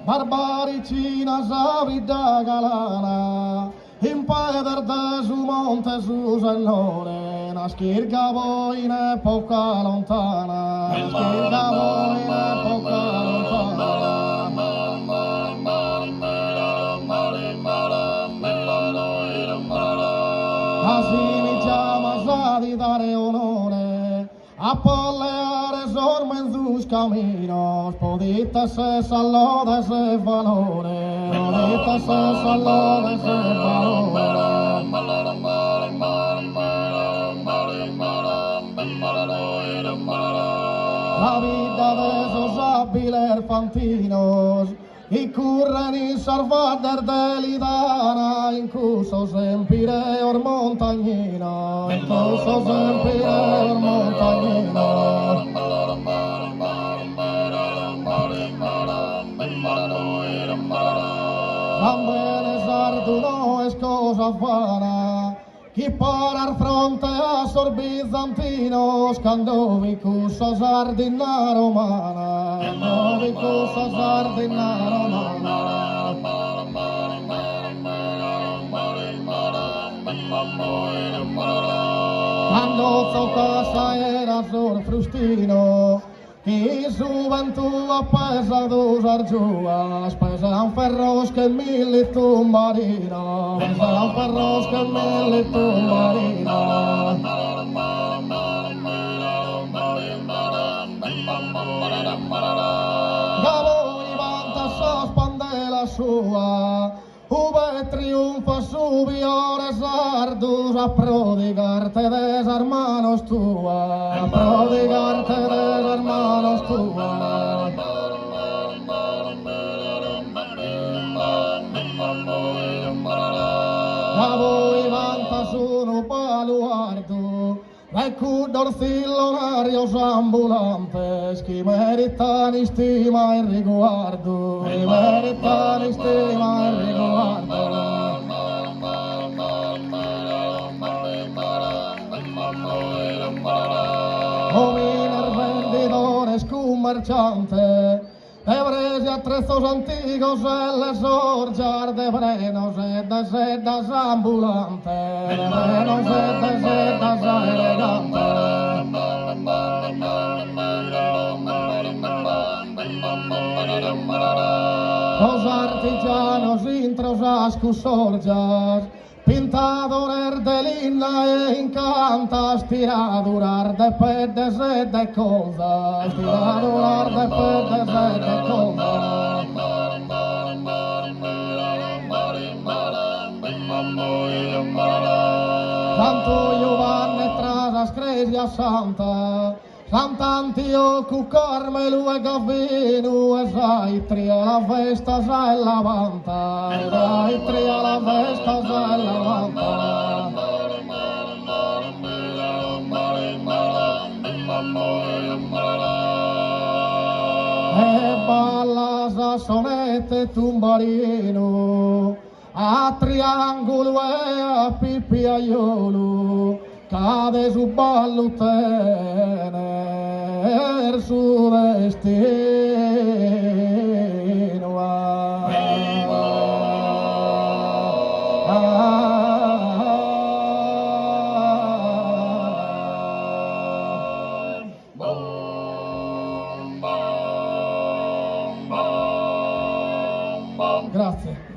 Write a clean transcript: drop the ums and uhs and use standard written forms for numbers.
Barbaricina savida galana, in paeder de su monte su sennone, na schirga voi ne poca lontana, na schirga voi ne poca lontana. Asini chiama di dare onore, a polleare sorme in sus caminos, podite se salode se valore, podite se salode se valore. La vida de esos hábiles fantinos, y curren y salvader de lidana, incluso sempire or montagnino, incluso sempire or montagnino. Tambene sarduno es cosa vana, chi parar fronte a sor bizantinos, candovicusa sardina romana, candovicusa sardina romana. Quando casa era sor Frustino, chi gioventù appesa dos argiuas, pesan ferros che mille tumbarina, pesan ferros che mille tumbarina. Da voi vanta sa spandela sua, uve triunfa subiores ardus, a prodigarte des hermanos tua, a prodigarte des hermanos tua. Da voi vanta sono baluardo, ecco dorcillonarios ambulantes, chi meritano stima e riguardo, chi meritano stima e riguardo. Hominer vendidores commerciante, de bresi attrezos antigos e le sorgiar de brenos e de sedas ambulantes, de brenos e de sedas elegantes. Los artigianos intros ascus sorgias, pintadores de lina e incantas, tiradurar de pedes e de cosas, tiradurar de pedes e de cosas. Santo Giovanni tras as Cresia Santa, Sant'Antioco, Carmelo e Gavino, e Saitria la festa sa e la vanta, e Saitria la festa sa e la vanta. E balla sa sonette tumbarino, a triangolo e a pippiaiolo, cade su ballutene su destino. Grazie.